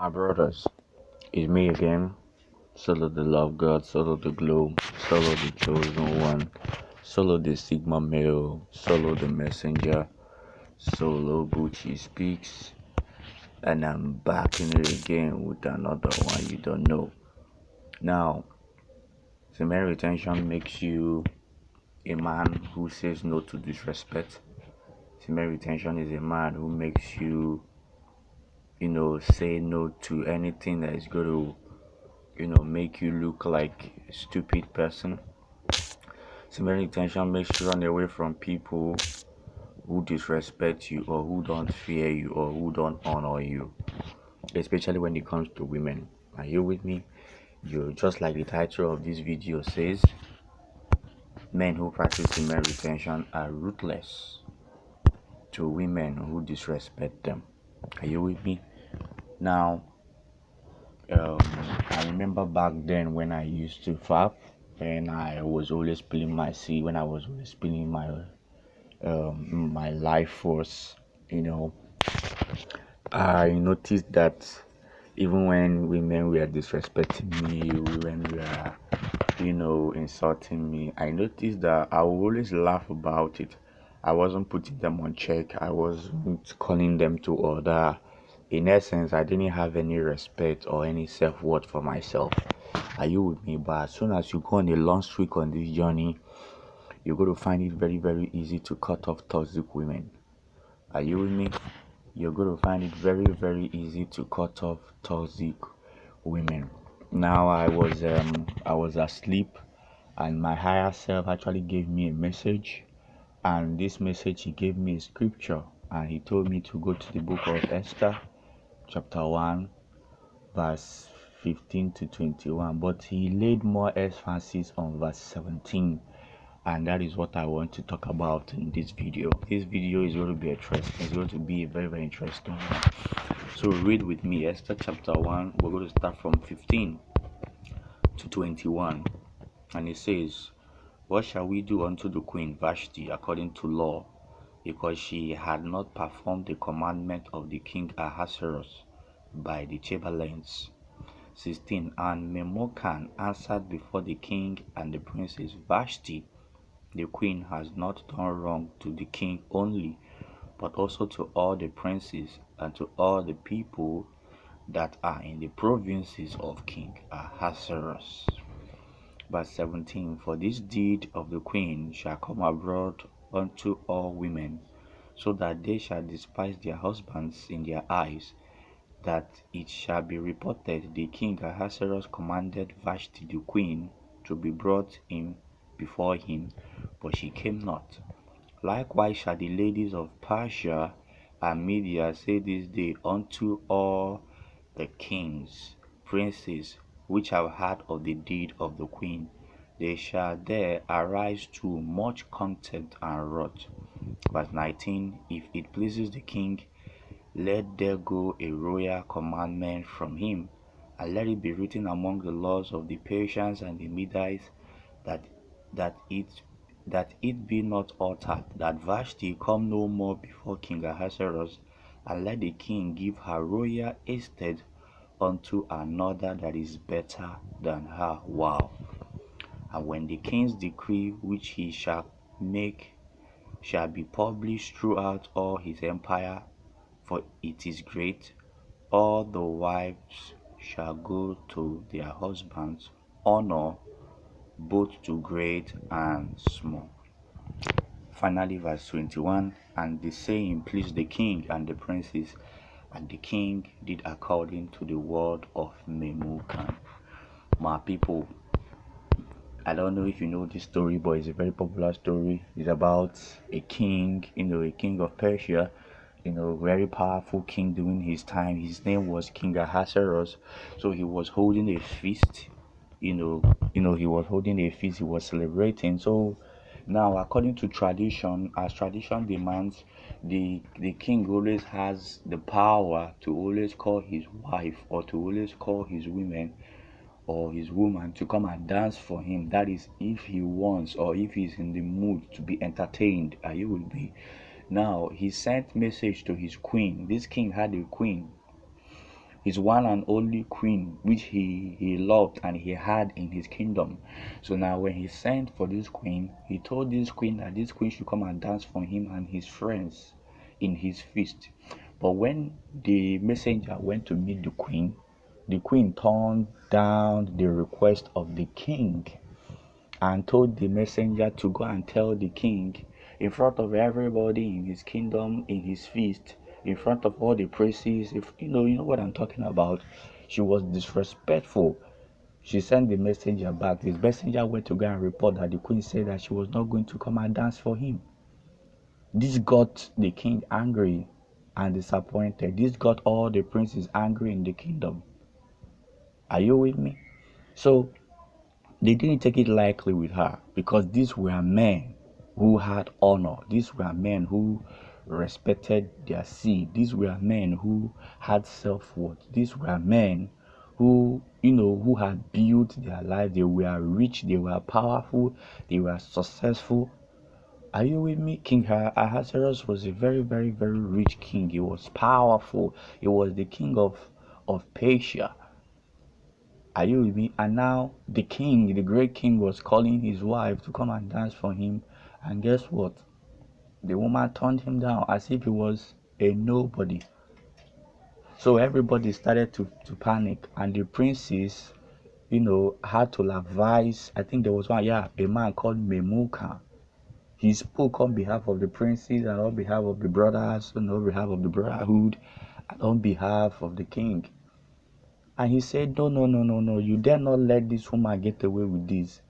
My brothers, it's me again, solo the love God, solo the glow, solo the chosen one, solo the Sigma male, solo the messenger, solo Gucci speaks, and I'm back in it again with another one you don't know. Now, female retention makes you a man who says no to disrespect. Female retention is a man who makes you, say no to anything that is going to make you look like a stupid person. Similar intention makes you run away from people who disrespect you or who don't fear you or who don't honor you, especially when it comes to women. Are you with me? You just like the title of this video says, men who practice female retention are ruthless to women who disrespect them. Are you with me? Now, um, I remember back then when I used to fap and I was always spilling my seed, when I was always spilling my life force, you know, I noticed that even when women were disrespecting me, when we were, insulting me, I noticed that I would always laugh about it. I wasn't putting them on check. I wasn't calling them to order. In essence, I didn't have any respect or any self-worth for myself. Are you with me? But as soon as you go on a long streak on this journey, you're going to find it very, very easy to cut off toxic women. Are you with me? You're going to find it very, very easy to cut off toxic women. Now I was asleep, and my higher self actually gave me a message, and this message he gave me a scripture, and he told me to go to the book of Esther, chapter 1, verse 15 to 21, but he laid more emphasis on verse 17, and that is what I want to talk about in this video. This video is going to be interesting. It's going to be a very, very interesting one. So read with me Esther chapter 1. We're going to start from 15 to 21, and it says, what shall we do unto the queen Vashti according to law, because she had not performed the commandment of the king Ahasuerus by the chamberlains? 16. And Memucan answered before the king and the princes, Vashti the queen has not done wrong to the king only, but also to all the princes and to all the people that are in the provinces of King Ahasuerus. Verse 17. For this deed of the queen shall come abroad unto all women, so that they shall despise their husbands in their eyes, that it shall be reported the king Ahasuerus commanded Vashti the queen to be brought in before him, but she came not. Likewise shall the ladies of Persia and Media say this day unto all the kings, princes, which have heard of the deed of the queen. They shall there arise to much contempt and wrath. Verse 19. If it pleases the king, let there go a royal commandment from him, and let it be written among the laws of the Persians and the Medes, that that it be not altered, that Vashti come no more before King Ahasuerus, and let the king give her royal estate unto another that is better than her. Wow. And when the king's decree which he shall make shall be published throughout all his empire, for it is great, all the wives shall go to their husbands, honor both to great and small. Finally, verse 21, and the saying pleased the king and the princes, and the king did according to the word of Memucan. My people, I don't know if you know this story, but it's a very popular story. It's about a king, a king of Persia, very powerful king during his time. His name was King Ahasuerus. So he was holding a feast, he was holding a feast, he was celebrating. So now, according to tradition, as tradition demands, the king always has the power to always call his wife or to always call his women or his woman to come and dance for him. That is, if he wants or if he's in the mood to be entertained. You will be. Now he sent message to his queen. This king had a queen, his one and only queen, which he loved and he had in his kingdom. So now when he sent for this queen, he told this queen that this queen should come and dance for him and his friends in his feast. But when the messenger went to meet the queen turned down the request of the king and told the messenger to go and tell the king in front of everybody in his kingdom, in his feast, in front of all the princes. If you know what I'm talking about. She was disrespectful. She sent the messenger back. The messenger went to go and report that the queen said that she was not going to come and dance for him. This got the king angry and disappointed. This got all the princes angry in the kingdom. Are you with me? So they didn't take it lightly with her because these were men who had honor. These were men who respected their seed. These were men who had self-worth. These were men who had built their life. They were rich, they were powerful, they were successful. Are you with me? King Ahasuerus was a very, very, very rich king. He was powerful. He was the king of Persia. Are you with me? And now the king, the great king, was calling his wife to come and dance for him. And guess what? The woman turned him down as if he was a nobody. So everybody started to panic. And the princes, had to advise. I think there was a man called Memucan. He spoke on behalf of the princes and on behalf of the brothers and on behalf of the brotherhood and on behalf of the king. And he said, no, no, no, no, no, you dare not let this woman get away with this.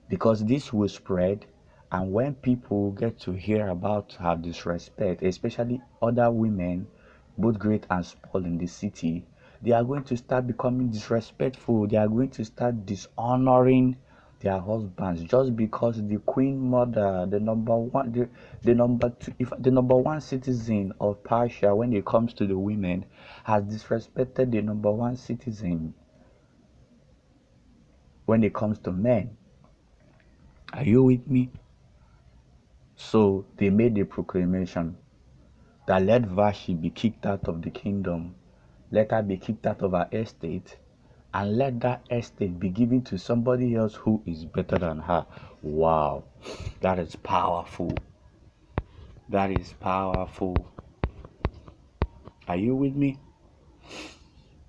Because this will spread, and when people get to hear about her disrespect, especially other women, both great and small in the city, they are going to start becoming disrespectful. They are going to start dishonoring their husbands just because the queen mother, the number one, the number two, if the number one citizen of Persia when it comes to the women, has disrespected the number one citizen when it comes to men. Are you with me? So they made a proclamation that let Vashti be kicked out of the kingdom, let her be kicked out of her estate, and let that estate be given to somebody else who is better than her. Wow, that is powerful. That is powerful. Are you with me?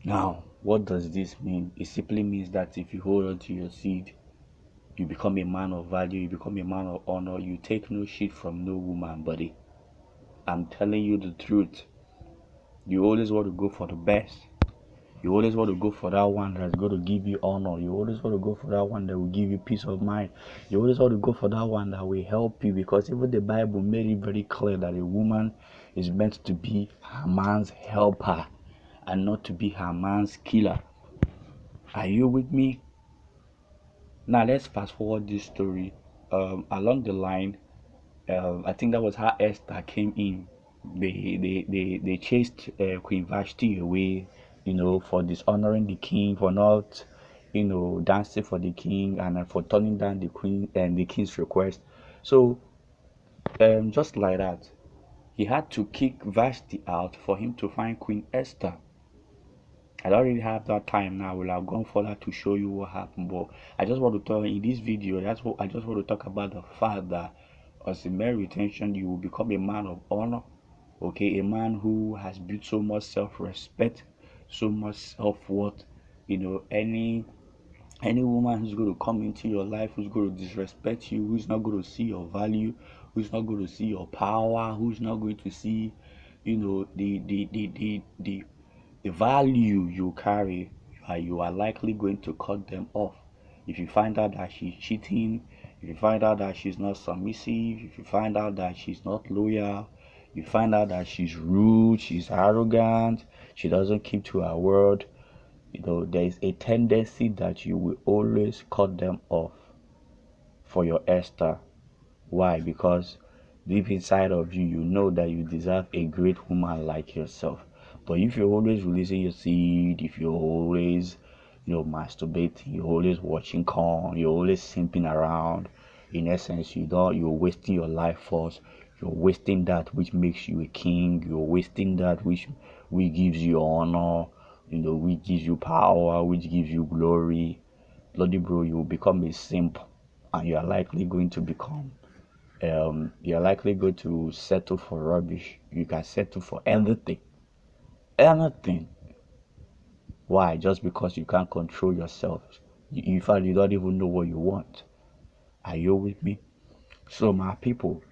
Now, what does this mean? It simply means that if you hold on to your seed, you become a man of value, you become a man of honor, you take no shit from no woman, buddy. I'm telling you the truth. You always want to go for the best. You always want to go for that one that's going to give you honor. You always want to go for that one that will give you peace of mind. You always want to go for that one that will help you, because even the Bible made it very clear that a woman is meant to be her man's helper and not to be her man's killer. Are you with me? Now let's fast forward this story. Along the line, I think that was how Esther came in. They chased Queen Vashti away, for dishonoring the king, for not, dancing for the king, and for turning down the queen and the king's request. So, just like that, he had to kick Vashti out for him to find Queen Esther. I don't really have that time now. We'll have gone further to show you what happened, but I just want to tell you in this video. That's what I just want to talk about, the fact that as a male retention, you will become a man of honor. Okay, a man who has built so much self-respect, so much self-worth. Any woman who's going to come into your life, who's going to disrespect you, who's not going to see your value, who's not going to see your power, who's not going to see, the value you carry, you are likely going to cut them off. If you find out that she's cheating, if you find out that she's not submissive, if you find out that she's not loyal, you find out that she's rude, she's arrogant, she doesn't keep to her word, there is a tendency that you will always cut them off for your Esther. Why? Because deep inside of you, you know that you deserve a great woman like yourself. But if you're always releasing your seed, if you're always, masturbating, you're always watching corn, you're always simping around, in essence, you're wasting your life force. You're wasting that which makes you a king. You're wasting that which which gives you honor, which gives you power, which gives you glory, bloody bro, you will become a simp, and you're likely going to settle for rubbish. You can settle for anything, anything. Why? Just because you can't control yourself. In fact, you don't even know what you want. Are you with me? So, my people,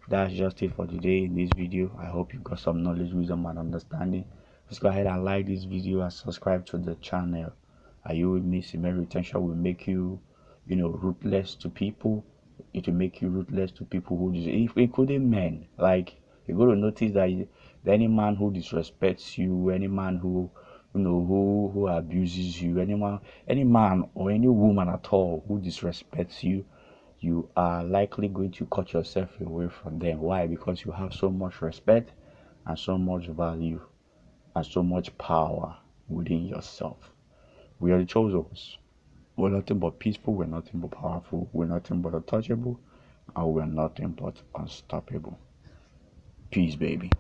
that's just it for today in this video. I hope you got some knowledge, wisdom, and understanding. Just go ahead and like this video and subscribe to the channel. Are you with me? Semen retention will make you, ruthless to people. It will make you ruthless to people including men. Like, you're going to notice that any man who disrespects you, any man who abuses you, any man or any woman at all who disrespects you, you are likely going to cut yourself away from them. Why? Because you have so much respect and so much value and so much power within yourself. We are the chosen ones. We're nothing but peaceful, we're nothing but powerful, we're nothing but untouchable, and we're nothing but unstoppable. Peace, baby.